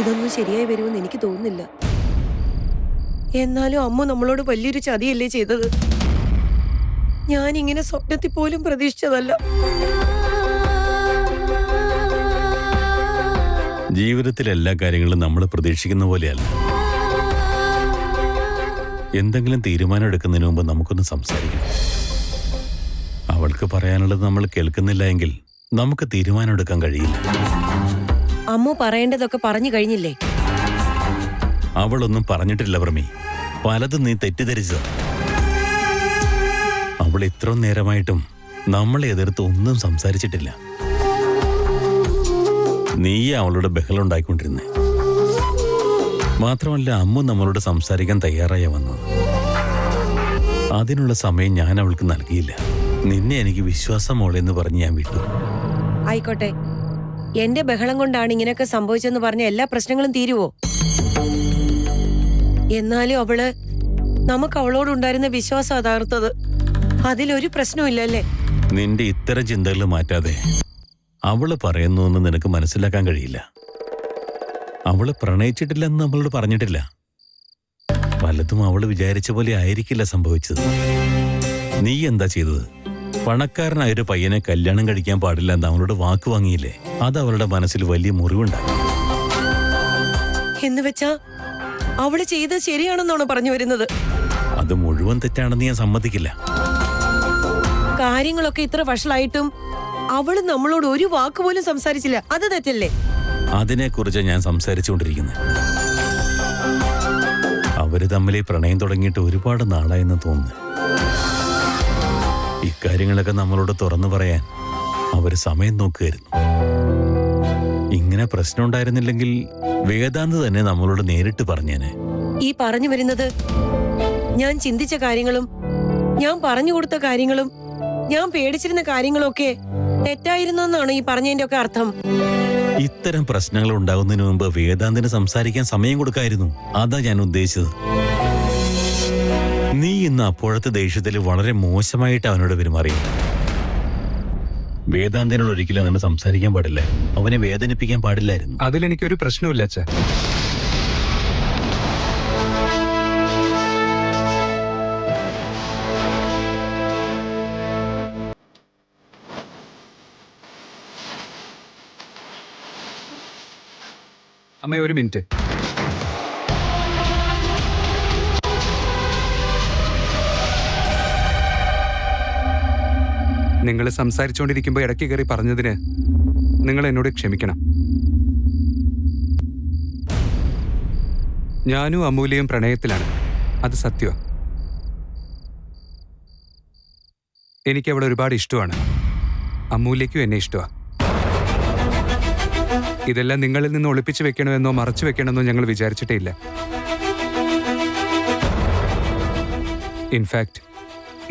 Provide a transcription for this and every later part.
ഇതൊന്നും ശരിയായി വരുമെന്ന് എനിക്ക് തോന്നുന്നില്ല. എന്നാലും അമ്മ നമ്മളോട് വലിയൊരു ചതിയല്ലേ ചെയ്തത്. ഞാനിങ്ങനെ സ്വപ്നത്തിൽ പോലും പ്രതീക്ഷിച്ചതല്ല. ജീവിതത്തിലെ എല്ലാ കാര്യങ്ങളും നമ്മൾ പ്രതീക്ഷിക്കുന്ന പോലെയല്ല. എന്തെങ്കിലും തീരുമാനം എടുക്കുന്നതിന് മുമ്പ് നമുക്കൊന്ന് സംസാരിക്കണം. അവൾക്ക് പറയാനുള്ളത് നമ്മൾ കേൾക്കുന്നില്ല എങ്കിൽ നമുക്ക് തീരുമാനം എടുക്കാൻ കഴിയില്ല. അമ്മ പറയേണ്ടതൊക്കെ പറഞ്ഞു കഴിഞ്ഞില്ലേ? അവളൊന്നും പറഞ്ഞിട്ടില്ല പ്രമി. പലതും നീ തെറ്റിദ്ധരിച്ചത്. അവൾ ഇത്രയും നേരമായിട്ടും നമ്മളെ എതിർത്ത് ഒന്നും സംസാരിച്ചിട്ടില്ല. നീയെ അവളുടെ ബഹളം ഉണ്ടായിക്കൊണ്ടിരുന്നേ. മാത്രമല്ല അമ്മ നമ്മളോട് സംസാരിക്കാൻ തയ്യാറായ വന്നത്. അതിനുള്ള സമയം ഞാൻ അവൾക്ക് നൽകിയില്ല. നിന്നെ എനിക്ക് വിശ്വാസം മോളെന്ന് പറഞ്ഞ് ഞാൻ വിട്ടു. ആയിക്കോട്ടെ, എന്റെ ബഹളം കൊണ്ടാണ് ഇങ്ങനെയൊക്കെ സംഭവിച്ചെന്ന് പറഞ്ഞ എല്ലാ പ്രശ്നങ്ങളും തീരുവോ? എന്നാലും നമുക്ക് അവളോടുണ്ടായിരുന്ന വിശ്വാസം തകർത്തത്. അതിലൊരു പ്രശ്നമില്ലല്ലേ? നിന്റെ ഇത്തരം ചിന്തകൾ മാറ്റാതെ അവള് പറയുന്നു നിനക്ക് മനസ്സിലാക്കാൻ കഴിയില്ല. അവള് പ്രണയിച്ചിട്ടില്ലെന്ന് നമ്മളോട് പറഞ്ഞിട്ടില്ല. പലതും അവള് വിചാരിച്ച പോലെ ആയിരിക്കില്ല സംഭവിച്ചത്. നീ എന്താ ചെയ്തത്? പണക്കാരനായ ഒരു പയ്യനെ കല്യാണം കഴിക്കാൻ പാടില്ല എന്ന് അവളോട് വാക്ക് വാങ്ങിയില്ലേ? അത് അവളുടെ മനസ്സിൽ വലിയ മുറിവുണ്ടാക്കി. എന്ന് വെച്ചാ അവള് ചെയ്തത് ശരിയാണെന്നാണോ പറഞ്ഞു വരുന്നത്? അത് മുഴുവൻ തെറ്റാണെന്ന് ഞാൻ സമ്മതിക്കില്ല. കാര്യങ്ങളൊക്കെ ഇത്ര വഷളായിട്ടും അവള് നമ്മളോട് ഒരു വാക്ക് പോലും സംസാരിച്ചില്ല. അത് തെറ്റല്ലേ? അതിനെക്കുറിച്ച് ഞാൻ സംസാരിച്ചുകൊണ്ടിരിക്കുന്നത്. അവര് തമ്മിൽ പ്രണയം തുടങ്ങിയിട്ട് ഒരുപാട് നാളായെന്ന് തോന്നുന്നു. ഇക്കാര്യങ്ങളൊക്കെ നമ്മളോട് തുറന്നു പറയാൻ അവര് സമയം നോക്കുകയായിരുന്നു. ഇങ്ങനെ പ്രശ്നം ഉണ്ടായിരുന്നില്ലെങ്കിൽ വേദാന്ത് തന്നെ നമ്മളോട് നേരിട്ട് പറഞ്ഞേനെ. ഈ പറഞ്ഞു വരുന്നത് ഞാൻ ചിന്തിച്ച കാര്യങ്ങളും ഞാൻ പറഞ്ഞു കൊടുത്ത കാര്യങ്ങളും ഞാൻ പേടിച്ചിരുന്ന കാര്യങ്ങളൊക്കെ തെറ്റായിരുന്നെന്നാണ് ഈ പറഞ്ഞതിന്റെ ഒക്കെ അർത്ഥം. ഇത്തരം പ്രശ്നങ്ങൾ ഉണ്ടാകുന്നതിന് മുമ്പ് വേദാന്തിന് സംസാരിക്കാൻ സമയം കൊടുക്കായിരുന്നു. അതാ ഞാൻ ഉദ്ദേശിച്ചത്. നീ ഇന്ന് അപ്പോഴത്തെ ദേഷ്യത്തിൽ വളരെ മോശമായിട്ട് അവനോട് പെരുമാറി. വേദാന്തിനോട് ഒരിക്കലും അങ്ങനെ സംസാരിക്കാൻ പാടില്ല. അവനെ വേദനിപ്പിക്കാൻ പാടില്ലായിരുന്നു. അതിലെനിക്കൊരു പ്രശ്നമില്ല അച്ഛാ. അമ്മ ഒരു മിനിറ്റ്. നിങ്ങൾ സംസാരിച്ചുകൊണ്ടിരിക്കുമ്പോൾ ഇടയ്ക്ക് കയറി പറഞ്ഞതിന് നിങ്ങൾ എന്നോട് ക്ഷമിക്കണം. ഞാനും അമൂല്യയും പ്രണയത്തിലാണ്, അത് സത്യമാണ്. എനിക്ക് അവളെ ഒരുപാട് ഇഷ്ടമാണ്. അമൂല്യയ്ക്കും എന്നെ ഇഷ്ടമാണ്. ഇതെല്ലാം നിങ്ങളിൽ നിന്ന് ഒളിപ്പിച്ചു വെക്കണമെന്നോ മറച്ചു വെക്കണമെന്നോ ഞങ്ങൾ വിചാരിച്ചിട്ടേ ഇല്ല. ഇൻഫാക്ട്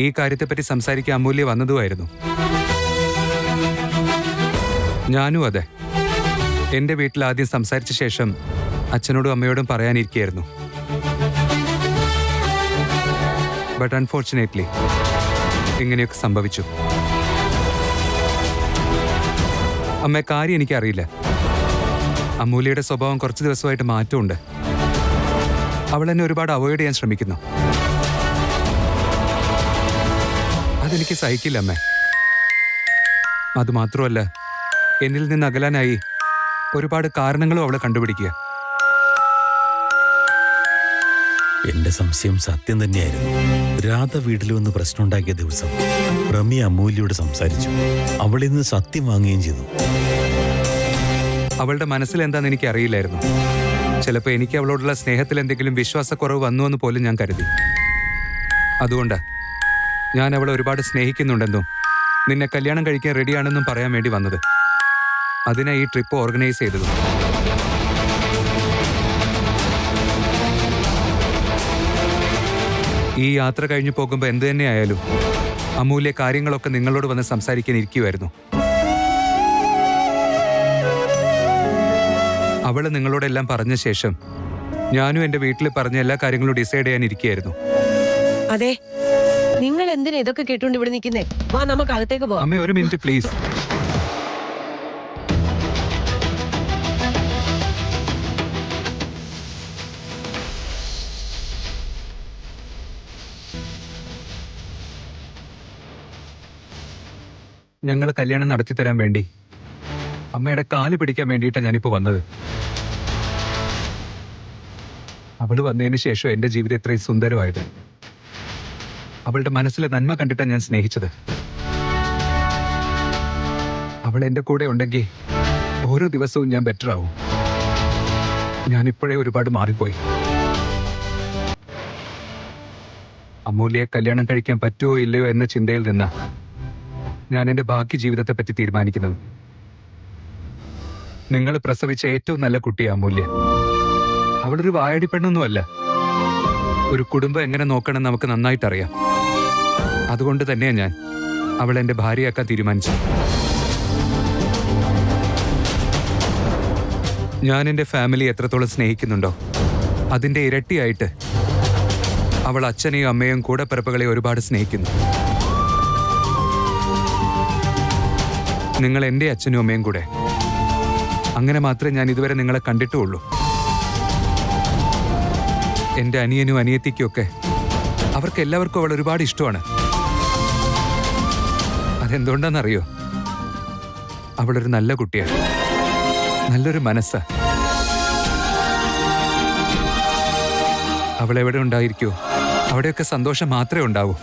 ഈ കാര്യത്തെപ്പറ്റി സംസാരിക്കാൻ അമൂല്യ വന്നതുമായിരുന്നു. ഞാനും അതെ. എൻ്റെ വീട്ടിൽ ആദ്യം സംസാരിച്ച ശേഷം അച്ഛനോടും അമ്മയോടും പറയാനിരിക്കുകയായിരുന്നു. ബട്ട് അൺഫോർച്ചുനേറ്റ്ലി ഇങ്ങനെയൊക്കെ സംഭവിച്ചു. അമ്മ, കാര്യം എനിക്കറിയില്ല. അമൂല്യയുടെ സ്വഭാവം കുറച്ച് ദിവസമായിട്ട് മാറ്റമുണ്ട്. അവൾ എന്നെ ഒരുപാട് അവോയ്ഡ് ചെയ്യാൻ ശ്രമിക്കുന്നു. അതെനിക്ക് സഹിക്കില്ല അമ്മേ. അതുമാത്രമല്ല, എന്നിൽ നിന്ന് അകലാനായി ഒരുപാട് കാരണങ്ങളും അവളെ കണ്ടുപിടിക്കുക. എന്റെ സംശയം സത്യം തന്നെയായിരുന്നു. രാധ വീട്ടിൽ വന്ന് പ്രശ്നമുണ്ടാക്കിയ ദിവസം റമി അമൂല്യയോട് സംസാരിച്ചു. അവളിൽ നിന്ന് സത്യം വാങ്ങുകയും ചെയ്തു. അവളുടെ മനസ്സിൽ എന്താണെന്ന് എനിക്ക് അറിയില്ലായിരുന്നു. ചിലപ്പോൾ എനിക്ക് അവളോടുള്ള സ്നേഹത്തിൽ എന്തെങ്കിലും വിശ്വാസക്കുറവ് വന്നുവെന്ന് പോലും ഞാൻ കരുതി. അതുകൊണ്ടാ ഞാൻ അവളെ ഒരുപാട് സ്നേഹിക്കുന്നുണ്ടെന്നും നിന്നെ കല്യാണം കഴിക്കാൻ റെഡിയാണെന്നും പറയാൻ വേണ്ടി വന്നത്. അതിനാ ഈ ട്രിപ്പ് ഓർഗനൈസ് ചെയ്തത്. ഈ യാത്ര കഴിഞ്ഞു പോകുമ്പോൾ എന്ത് തന്നെയായാലും അമൂല്യ കാര്യങ്ങളൊക്കെ നിങ്ങളോട് വന്ന് സംസാരിക്കാൻ ഇരിക്കുമായിരുന്നു. അവള് നിങ്ങളോടെല്ലാം പറഞ്ഞ ശേഷം ഞാനും എൻ്റെ വീട്ടിൽ പറഞ്ഞ എല്ലാ കാര്യങ്ങളും ഡിസൈഡ് ചെയ്യാൻ ഇരിക്കുകയായിരുന്നു. അതെ, നിങ്ങൾ എന്തിനാ ഇതൊക്കെ കേട്ടോണ്ട് ഇവിടെ നിൽക്കുന്നേ? വാ, നമുക്ക് അകത്തേക്ക് പോവാം. അമ്മ ഒരു മിനിറ്റ് പ്ലീസ്. ഞങ്ങൾ കല്യാണം നടത്തി തരാൻ വേണ്ടി അമ്മയുടെ കാല് പിടിക്കാൻ വേണ്ടിയിട്ടാണ് ഞാനിപ്പോ വന്നത്. അവള് വന്നതിന് ശേഷം എന്റെ ജീവിതം ഇത്രയും സുന്ദരമായത്. അവളുടെ മനസ്സിലെ നന്മ കണ്ടിട്ടാണ് ഞാൻ സ്നേഹിച്ചത്. അവൾ എന്റെ കൂടെ ഉണ്ടെങ്കിൽ ഓരോ ദിവസവും ഞാൻ ബെറ്റർ ആവും. ഞാനിപ്പോഴേ ഒരുപാട് മാറിപ്പോയി. അമൂല്യയെ കല്യാണം കഴിക്കാൻ പറ്റുമോ ഇല്ലയോ എന്ന ചിന്തയിൽ നിന്നാ ഞാൻ എന്റെ ബാക്കി ജീവിതത്തെ പറ്റി തീരുമാനിക്കുന്നത്. നിങ്ങൾ പ്രസവിച്ച ഏറ്റവും നല്ല കുട്ടിയാ അമൂല്യ. അവളൊരു വായടി പെണ്ണൊന്നുമല്ല. ഒരു കുടുംബം എങ്ങനെ നോക്കണം നമുക്ക് നന്നായിട്ടറിയാം. അതുകൊണ്ട് തന്നെയാ ഞാൻ അവളെ എന്റെ ഭാര്യയാക്കാൻ തീരുമാനിച്ചു. ഞാൻ എന്റെ ഫാമിലി എത്രത്തോളം സ്നേഹിക്കുന്നുണ്ടോ അതിന്റെ ഇരട്ടിയായിട്ട് അവൾ അച്ഛനെയും അമ്മയും കൂടപ്പിറപ്പുകളെ ഒരുപാട് സ്നേഹിക്കുന്നു. നിങ്ങൾ എന്റെ അച്ഛനും അമ്മയും കൂടെ. അങ്ങനെ മാത്രമേ ഞാൻ ഇതുവരെ നിങ്ങളെ കണ്ടിട്ടുള്ളൂ. എന്റെ അനിയനും അനിയത്തിക്കൊക്കെ അവർക്ക് എല്ലാവർക്കും അവൾ ഒരുപാട് ഇഷ്ടമാണ്. അതെന്തുകൊണ്ടാണെന്നറിയോ? അവളൊരു നല്ല കുട്ടിയാണ്, നല്ലൊരു മനസ്സാ. അവൾ എവിടെ ഉണ്ടായിരിക്കോ അവിടെയൊക്കെ സന്തോഷം മാത്രമേ ഉണ്ടാവൂ.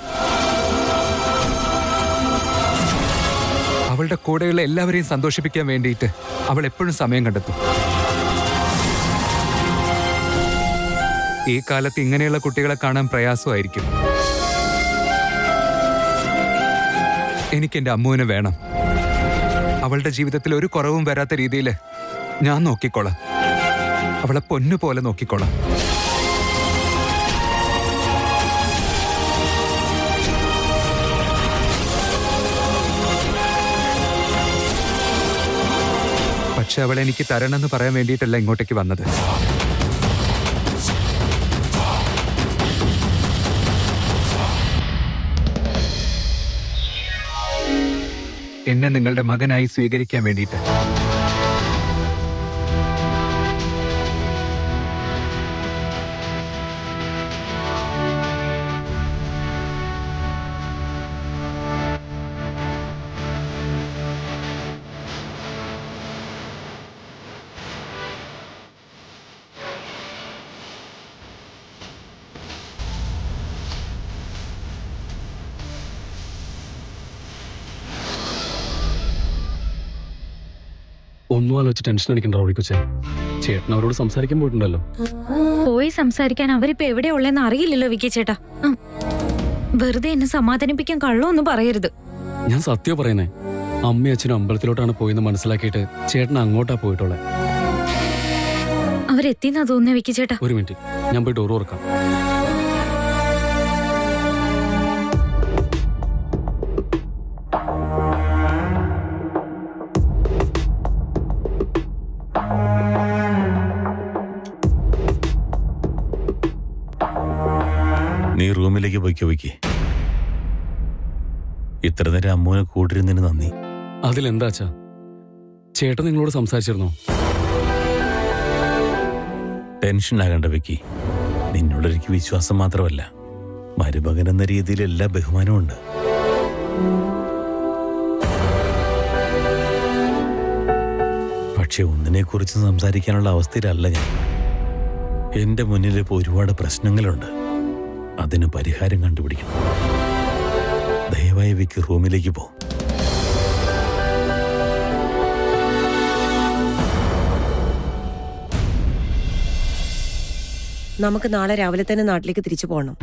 അവളുടെ കൂടെയുള്ള എല്ലാവരെയും സന്തോഷിപ്പിക്കാൻ വേണ്ടിയിട്ട് അവൾ എപ്പോഴും സമയം കണ്ടെത്തും. ഈ കാലത്ത് ഇങ്ങനെയുള്ള കുട്ടികളെ കാണാൻ പ്രയാസമായിരിക്കും. എനിക്ക് എൻ്റെ അമ്മുവിനെ വേണം. അവളുടെ ജീവിതത്തിൽ ഒരു കുറവും വരാത്ത രീതിയിൽ ഞാൻ നോക്കിക്കോളാം. അവളെ പൊന്നുപോലെ നോക്കിക്കോളാം. പക്ഷെ അവളെ എനിക്ക് തരണമെന്ന് പറയാൻ വേണ്ടിയിട്ടല്ല ഇങ്ങോട്ടേക്ക് വന്നത്. എന്നെ നിങ്ങളുടെ മകനായി സ്വീകരിക്കാൻ വേണ്ടിയിട്ട്. ഒന്നും ആലോചിച്ച് ടെൻഷൻ അടിക്കണ്ട റോഡിക്കൊച്ചേ. ചേട്ടൻ അവരോട് സംസാരിക്കാൻ പോയിട്ടുണ്ടല്ലോ. പോയി സംസാരിക്കാൻ അവരിപ്പോ എവിടെയാ ഉള്ളതെന്ന് അറിയില്ലല്ലോ വിക്കി ചേട്ടാ. വെറുതെ എന്നെ സമാധാനിപ്പിക്കാൻ കള്ളൊന്നും പറയരുത്. ഞാൻ സത്യം പറയുന്നേ. അമ്മയും അച്ഛനും അമ്പലത്തിലോട്ടാണ് പോയെന്ന് മനസ്സിലാക്കിയിട്ട് ചേട്ടൻ അങ്ങോട്ടാ പോയിട്ടുള്ളത്. അവരെത്തിന്നാ തോന്നുന്നേ വിക്കി ചേട്ടാ. ഒരു മിനിറ്റ്, ഞാൻ പോയി ഡോർ തുറക്കാം. നീ റൂമിലേക്ക് പോയിക്കോ. ഇത്ര നേരം അമ്മുവിനെ കൂട്ടിരുന്നതിന് നന്ദി. അതിലെന്താച്ചാ, ചേട്ടൻ നിങ്ങളോട് സംസാരിച്ചിരുന്നോ? ടെൻഷൻ ആകണ്ട വിക്കി. നിന്നോടെനിക്ക് വിശ്വാസം മാത്രമല്ല, മരുമകൻ എന്ന രീതിയിൽ എല്ലാ ബഹുമാനവും ഉണ്ട്. പക്ഷെ ഒന്നിനെക്കുറിച്ച് സംസാരിക്കാനുള്ള അവസ്ഥയിലല്ല ഞാൻ. എന്റെ മുന്നിൽ ഇപ്പോൾ ഒരുപാട് പ്രശ്നങ്ങളുണ്ട്. അതിന് പരിഹാരം കണ്ടുപിടിക്കണം. ദയവായി വിക്കി റൂമിലേക്ക് പോ. നമുക്ക് നാളെ രാവിലെ തന്നെ നാട്ടിലേക്ക് തിരിച്ചു പോകണം.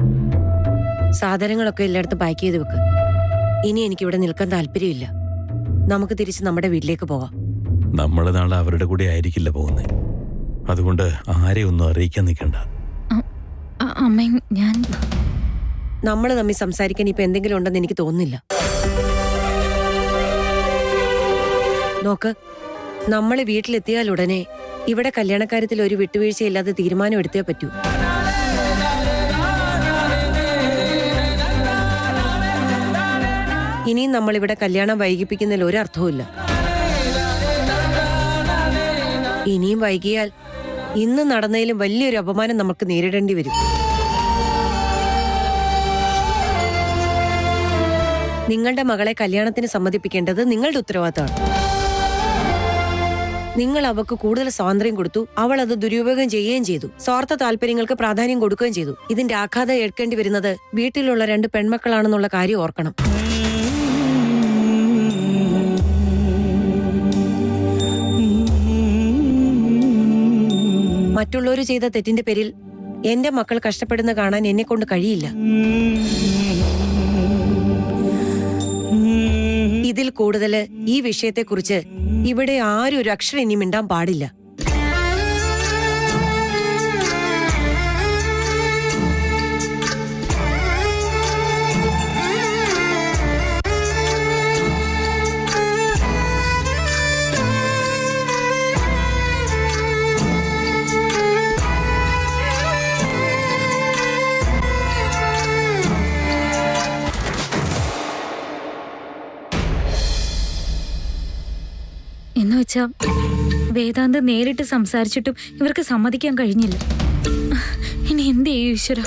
സാധനങ്ങളൊക്കെ എല്ലായിടത്തും പാക്ക് ചെയ്ത് വെക്ക്. ഇനി എനിക്കിവിടെ നിൽക്കാൻ താല്പര്യമില്ല. നമുക്ക് തിരിച്ച് നമ്മുടെ വീട്ടിലേക്ക് പോവാം. നമ്മളെ നാളെ അവരുടെ കൂടെ ആയിരിക്കില്ല പോകുന്നത്. അതുകൊണ്ട് ആരെയും ഒന്നും അറിയിക്കാൻ നിൽക്കണ്ട. അമ്മ, ഞാൻ നമ്മൾ തമ്മിൽ സംസാരിക്കാൻ ഇപ്പൊ എന്തെങ്കിലും ഉണ്ടെന്ന് എനിക്ക് തോന്നുന്നില്ല. നോക്ക്, നമ്മൾ വീട്ടിലെത്തിയാൽ ഉടനെ ഇവിടെ കല്യാണക്കാര്യത്തിൽ ഒരു വിട്ടുവീഴ്ചയില്ലാതെ തീരുമാനം എടുത്തേ പറ്റൂ. ഇനിയും നമ്മളിവിടെ കല്യാണം വൈകിപ്പിക്കുന്നതിൽ ഒരർത്ഥവുമില്ല. ഇനിയും വൈകിയാൽ ഇന്ന് നടന്നതിലും വലിയൊരു അപമാനം നമുക്ക് നേരിടേണ്ടി വരും. നിങ്ങളുടെ മകളെ കല്യാണത്തിന് സമ്മതിപ്പിക്കേണ്ടത് നിങ്ങളുടെ ഉത്തരവാദിത്തമാണ്. നിങ്ങൾ അവൾക്ക് കൂടുതൽ സ്വാതന്ത്ര്യം കൊടുത്തു, അവൾ അത് ദുരുപയോഗം ചെയ്യുകയും ചെയ്തു. സ്വാർത്ഥ താല്പര്യങ്ങൾക്ക് പ്രാധാന്യം കൊടുക്കുകയും ചെയ്തു. ഇതിന്റെ ആഘാതം ഏൽക്കേണ്ടി വരുന്നത് വീട്ടിലുള്ള 2 പെൺമക്കളാണെന്നുള്ള കാര്യം ഓർക്കണം. മറ്റുള്ളവർ ചെയ്ത തെറ്റിന്റെ പേരിൽ എന്റെ മക്കൾ കഷ്ടപ്പെടുന്ന കാണാൻ എന്നെ കൊണ്ട് കഴിയില്ല. ഇതിൽ കൂടുതൽ ഈ വിഷയത്തെക്കുറിച്ച് ഇവിടെ ആരും ഒരു അക്ഷരം ഇനി മിണ്ടാൻ പാടില്ല. എന്നുവെച്ചാ വേദാന്ത് നേരിട്ട് സംസാരിച്ചിട്ടും ഇവർക്ക് സമ്മതിക്കാൻ കഴിഞ്ഞില്ല. ഇനി എന്ത് ചെയ്യും ഈശ്വര?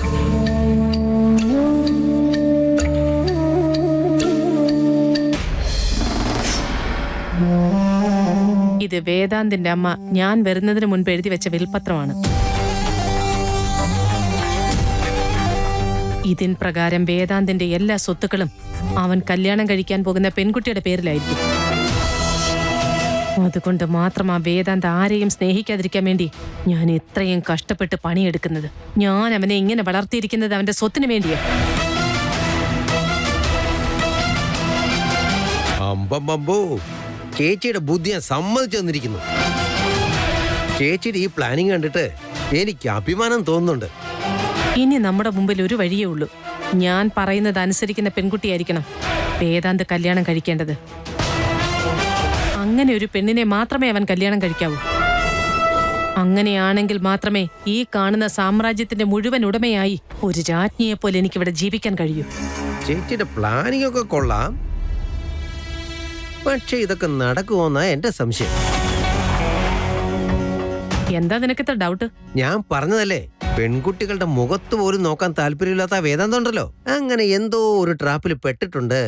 ഇത് വേദാന്തിന്റെ അമ്മ ഞാൻ വരുന്നതിന് മുൻപ് എഴുതി വെച്ച വിൽപത്രമാണ്. ഇതിൻ പ്രകാരം വേദാന്തിന്റെ എല്ലാ സ്വത്തുക്കളും അവൻ കല്യാണം കഴിക്കാൻ പോകുന്ന പെൺകുട്ടിയുടെ പേരിലായിരിക്കും. അതുകൊണ്ട് മാത്രമാ വേദാന്ത് ആരെയും സ്നേഹിക്കാതിരിക്കാൻ വേണ്ടി ഞാൻ ഇത്രയും കഷ്ടപ്പെട്ട് പണിയെടുക്കുന്നത്. ഞാൻ അവനെ ഇങ്ങനെ വളർത്തിയിരിക്കുന്നത് അവന്റെ സ്വത്തിന് വേണ്ടിയാ. അമ്പമ്പോ, ചേച്ചിയുടെ ബുദ്ധി ഞാൻ സമ്മതിച്ചു തന്നിരിക്കുന്നു. ചേച്ചിയുടെ ഈ പ്ലാനിങ് കണ്ടിട്ട് എനിക്ക് അഭിമാനം തോന്നുന്നുണ്ട്. ഇനി നമ്മുടെ മുമ്പിൽ ഒരു വഴിയേ ഉള്ളൂ. ഞാൻ പറയുന്നത് അനുസരിക്കുന്ന പെൺകുട്ടിയായിരിക്കണം വേദാന്ത് കല്യാണം കഴിക്കേണ്ടത്. അങ്ങനെ ഒരു പെണ്ണിനെ മാത്രമേ അവൻ കല്യാണം കഴിക്കാവൂ. അങ്ങനെയാണെങ്കിൽ മാത്രമേ ഈ കാണുന്ന സാമ്രാജ്യത്തിന്റെ മുഴുവൻ ഉടമയായി ഒരു രാജ്ഞിയെ പോലെ എനിക്കിവിടെ ജീവിക്കാൻ കഴിയൂ. ചേച്ചിയുടെ പ്ലാനിങ് ഒക്കെ കൊള്ളാം, പക്ഷെ ഇതൊക്കെ നടക്കുമോന്നാ എന്റെ സംശയം. എന്താ നിനക്കിത്ര ഡൗട്ട്? ഞാൻ പറഞ്ഞതല്ലേ, പെൺകുട്ടികളുടെ മുഖത്ത് പോലും നോക്കാൻ താല്പര്യമില്ലാത്ത വേദാന്തം ഉണ്ടല്ലോ, അങ്ങനെ എന്തോ ഒരു ട്രാപ്പിൽ പെട്ടിട്ടുണ്ട്.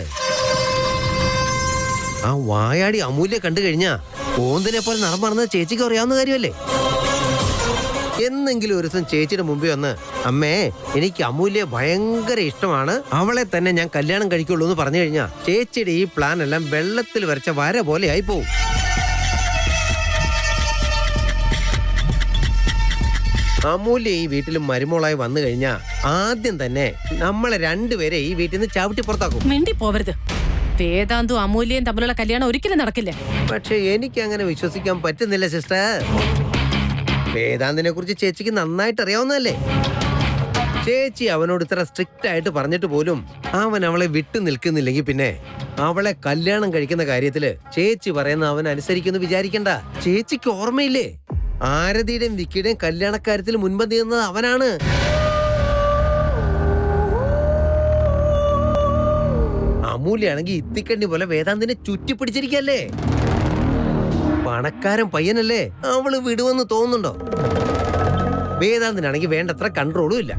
ആ വായാടി അമൂല്യ കണ്ടു കഴിഞ്ഞാ ഓന്തിനെ പോലെ നടമറന്നത് ചേച്ചിക്ക് അറിയാവുന്ന കാര്യമല്ലേ. എന്നെങ്കിലും ഒരു ദിവസം ചേച്ചിയുടെ മുമ്പിൽ വന്ന്, അമ്മേ എനിക്ക് അമൂല്യ ഭയങ്കര ഇഷ്ടമാണ്, അവളെ തന്നെ ഞാൻ കല്യാണം കഴിക്കുള്ളൂ എന്ന് പറഞ്ഞു കഴിഞ്ഞാ ചേച്ചിയുടെ ഈ പ്ലാൻ എല്ലാം വെള്ളത്തിൽ വരച്ച വര പോലെ ആയി പോവും. അമൂല്യ ഈ വീട്ടിൽ മരുമോളായി വന്നു കഴിഞ്ഞാ ആദ്യം തന്നെ നമ്മളെ 2 പേരെ ഈ വീട്ടിൽ നിന്ന് ചവിട്ടി പുറത്താക്കും. മിണ്ടി പോവരുത്. വേദാന്തും അമൂല്യയും തമ്മിലുള്ള കല്യാണം ഒരിക്കലും നടക്കില്ല. പക്ഷെ എനിക്ക് അങ്ങനെ വിശ്വസിക്കാൻ പറ്റുന്നില്ല സിസ്റ്റർ. വേദാന്തിനെ കുറിച്ച് ചേച്ചിക്ക് നന്നായിട്ട് അറിയാവുന്നതല്ലേ. ചേച്ചി അവനോട് ഇത്ര സ്ട്രിക്റ്റ് ആയിട്ട് പറഞ്ഞിട്ട് പോലും അവൻ അവളെ വിട്ടു നിൽക്കുന്നില്ലെങ്കിൽ പിന്നെ അവളെ കല്യാണം കഴിക്കുന്ന കാര്യത്തില് ചേച്ചി പറയുന്ന അവൻ അനുസരിക്കുന്നു വിചാരിക്കണ്ട. ചേച്ചിക്ക് ഓർമ്മയില്ലേ, ആരതിയുടെയും വിക്കിയുടെയും കല്യാണക്കാര്യത്തിൽ മുൻപന്തി നിന്നത് അവനാണ്. അമൂല്യാണെങ്കിൽ ഇത്തിക്കണ്ണി പോലെ വേദാന്തിനെ ചുറ്റിപ്പിടിച്ചിരിക്കല്ലേ. പണക്കാരൻ പയ്യനല്ലേ, അവള് വിടുവെന്ന് തോന്നുന്നുണ്ടോ? വേദാന്തിനാണെങ്കിൽ വേണ്ടത്ര കൺട്രോളും ഇല്ല.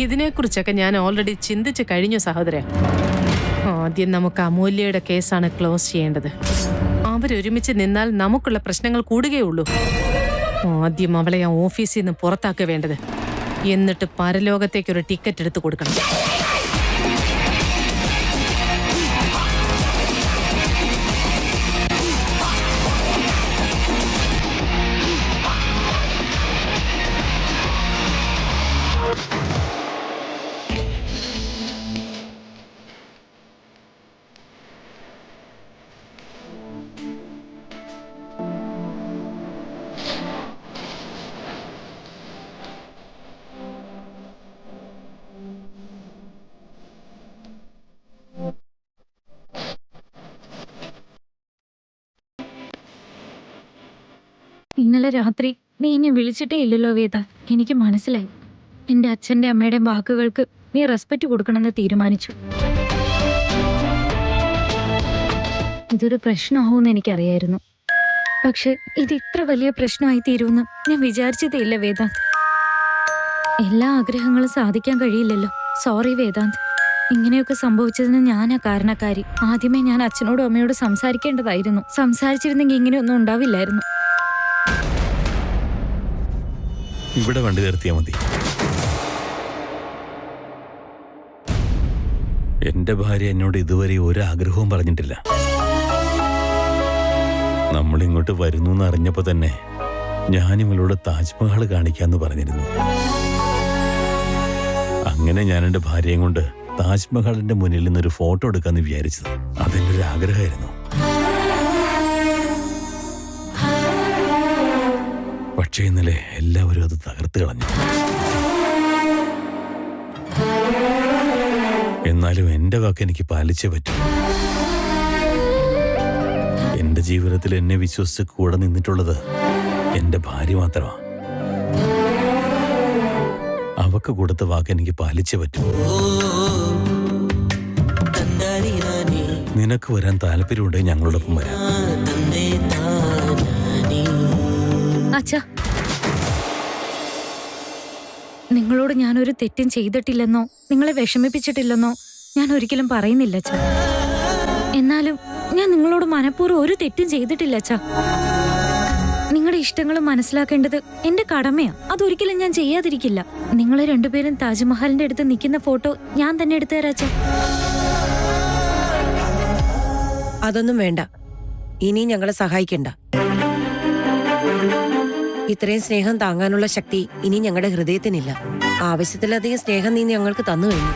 ഇതിനെക്കുറിച്ചൊക്കെ ഞാൻ ഓൾറെഡി ചിന്തിച്ചു കഴിഞ്ഞു സഹോദര. ആദ്യം നമുക്ക് അമൂല്യയുടെ കേസാണ് ക്ലോസ് ചെയ്യേണ്ടത്. അവരൊരുമിച്ച് നിന്നാൽ നമുക്കുള്ള പ്രശ്നങ്ങൾ കൂടുകയുള്ളൂ. ആദ്യം അവളെ ആ ഓഫീസിൽ നിന്ന് പുറത്താക്കുക വേണ്ടത്. എന്നിട്ട് പരലോകത്തേക്കൊരു ടിക്കറ്റ് എടുത്തു കൊടുക്കണം. ഇന്നലെ രാത്രി നീ എന്നെ വിളിച്ചിട്ടേ ഇല്ലല്ലോ വേദ. എനിക്ക് മനസ്സിലായി എന്റെ അച്ഛന്റെ അമ്മയുടെ വാക്കുകൾക്ക് നീ റെസ്പെക്ട് കൊടുക്കണമെന്ന് തീരുമാനിച്ചു. ഇതൊരു പ്രശ്നമാവുമെന്ന് എനിക്കറിയായിരുന്നു. പക്ഷെ ഇത് ഇത്ര വലിയ പ്രശ്നമായി തീരുമെന്ന് ഞാൻ വിചാരിച്ചതേ ഇല്ല വേദാന്ത്. എല്ലാ ആഗ്രഹങ്ങളും സാധിക്കാൻ കഴിയില്ലല്ലോ. സോറി വേദാന്ത്. ഇങ്ങനെയൊക്കെ സംഭവിച്ചതിന് ഞാനാ കാരണക്കാരി. ആദ്യമേ ഞാൻ അച്ഛനോടും അമ്മയോടും സംസാരിക്കേണ്ടതായിരുന്നു. സംസാരിച്ചിരുന്നെങ്കിൽ ഇങ്ങനെയൊന്നും ഉണ്ടാവില്ലായിരുന്നു. ഇവിടെ വണ്ടി നിർത്തിയാൽ മതി. എന്റെ ഭാര്യ എന്നോട് ഇതുവരെ ഒരു ആഗ്രഹവും പറഞ്ഞിട്ടില്ല. നമ്മളിങ്ങോട്ട് വരുന്നു എന്ന് അറിഞ്ഞപ്പോ തന്നെ ഞാൻ ഇവളോട് താജ്മഹൽ കാണിക്കാന്ന് പറഞ്ഞിരുന്നു. അങ്ങനെ ഞാൻ എൻ്റെ ഭാര്യയും കൊണ്ട് താജ്മഹലിന്റെ മുന്നിൽ നിന്നൊരു ഫോട്ടോ എടുക്കാന്ന് വിചാരിച്ചത്. അതെന്റെ ഒരു ആഗ്രഹമായിരുന്നു. പക്ഷേ ഇന്നലെ എല്ലാവരും അത് തകർത്ത് കളഞ്ഞു. എന്നാലും എന്റെ വാക്ക് എനിക്ക് പാലിച്ചേ പറ്റൂ. എന്റെ ജീവിതത്തിൽ എന്നെ വിശ്വസിച്ച് കൂടെ നിന്നിട്ടുള്ളത് എന്റെ ഭാര്യ മാത്രമാണ്. അവക്ക് കൊടുത്ത വാക്ക് എനിക്ക് പാലിച്ചേ പറ്റൂ. നിനക്ക് വരാൻ താല്പര്യമുണ്ടെങ്കിൽ ഞങ്ങളോടൊപ്പം വരാം. അച്ഛാ, നിങ്ങളോട് ഞാനൊരു തെറ്റും ചെയ്തിട്ടില്ലെന്നോ നിങ്ങളെ വിഷമിപ്പിച്ചിട്ടില്ലെന്നോ ഞാൻ ഒരിക്കലും പറയുന്നില്ല അച്ഛാ. എന്നാലും ഞാൻ നിങ്ങളോട് മനഃപൂർവ്വം ഒരു തെറ്റും ചെയ്തിട്ടില്ല അച്ഛാ. നിങ്ങളുടെ ഇഷ്ടങ്ങൾ മനസ്സിലാക്കേണ്ടത് എന്റെ കടമയാ. അതൊരിക്കലും ഞാൻ ചെയ്യാതിരിക്കില്ല. നിങ്ങളെ രണ്ടുപേരും താജ്മഹലിന്റെ അടുത്ത് നിൽക്കുന്ന ഫോട്ടോ ഞാൻ തന്നെ എടുത്തു തരാം അച്ഛാ. അതൊന്നും വേണ്ട. ഇനി ഞങ്ങളെ സഹായിക്കണ്ട. ഇത്രയും സ്നേഹം താങ്ങാനുള്ള ശക്തി ഇനി ഞങ്ങളുടെ ഹൃദയത്തിനില്ല. ആവശ്യത്തിലധികം സ്നേഹം നീ ഞങ്ങൾക്ക് തന്നു കഴിഞ്ഞു.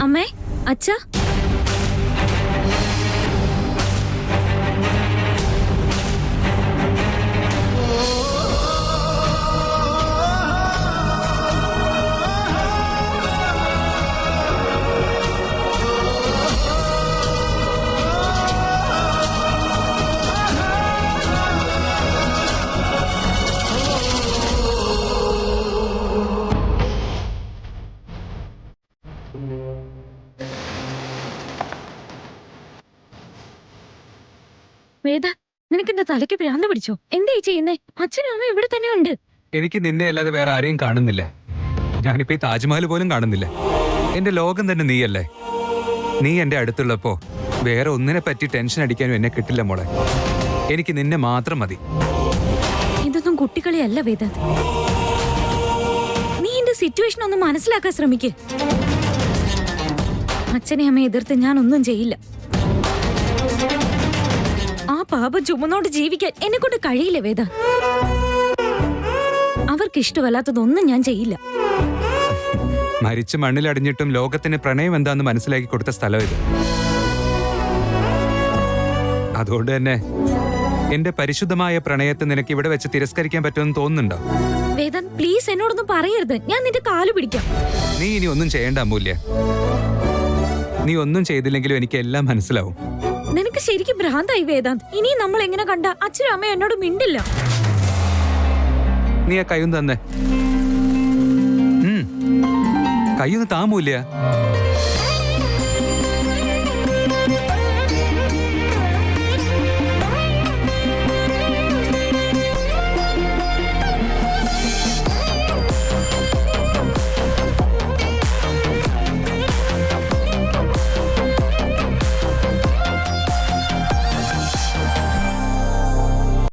അമ്മേ, അച്ഛാ, വേദ, നിനക്ക് എന്റെ തലയ്ക്ക് ഭ്രാന്ത് പിടിച്ചോ? എന്താ ചെയ്യുന്നേ? അച്ഛനും അമ്മ ഇവിടെ തന്നെ ഉണ്ട്. എനിക്ക് നിന്നെ അല്ലാതെ വേറെ ആരെയും കാണുന്നില്ല. ഞാനിപ്പോ ഈ താജ്മഹൽ പോലും കാണുന്നില്ല. എന്റെ ലോകം തന്നെ നീയല്ലേ. നീ എന്റെ അടുത്തുള്ളപ്പോ വേറെ ഒന്നിനെ പറ്റി ടെൻഷൻ അടിക്കാനും എന്നെ കിട്ടില്ല മോളെ. എനിക്ക് നിന്നെ മാത്രം മതി. ഇതൊന്നും കുട്ടികളിയല്ല വേദ. നീ എന്റെ സിറ്റുവേഷൻ ഒന്ന് മനസ്സിലാക്കാൻ ശ്രമിക്ക്. അച്ഛനെ അമ്മയെ എതിർത്ത് ഞാൻ ഒന്നും ചെയ്യില്ല. ആ പാപം ചുമന്നോണ്ട് ജീവിക്കാൻ എന്നെ കൊണ്ട് കഴിയില്ല വേദ. അവർക്ക് ഇഷ്ടമല്ലാത്തതൊന്നും ഞാൻ ചെയ്യില്ല. മരിച്ച് മണ്ണിലടിഞ്ഞിട്ടും ലോകത്തിന് പ്രണയം എന്താന്ന് മനസ്സിലാക്കി കൊടുത്ത സ്ഥലം ഇത്. അതുകൊണ്ട് തന്നെ എന്റെ പരിശുദ്ധമായ പ്രണയത്തെ നിനക്ക് ഇവിടെ വെച്ച് തിരസ്കരിക്കാൻ പറ്റുമെന്ന് തോന്നുന്നുണ്ടോ? വേദൻ, പ്ലീസ് എന്നോടൊന്നും പറയരുത്. ഞാൻ നിന്റെ കാല് പിടിക്കാം. നീ ഇനി ഒന്നും ചെയ്യേണ്ട അമൂല്യ. നീ ഒന്നും ചെയ്തില്ലെങ്കിലും എനിക്ക് എല്ലാം മനസ്സിലാവും. നിനക്ക് ശരിക്കും ഭ്രാന്തായി വേദാന്ത്. ഇനി നമ്മൾ എങ്ങനെ കണ്ട അച്ഛനും അമ്മയും എന്നോട് മിണ്ടില്ല. നീ ആ കയ്യൊന്ന് തന്നെ. കയ്യൊന്ന് താമൂല്ല.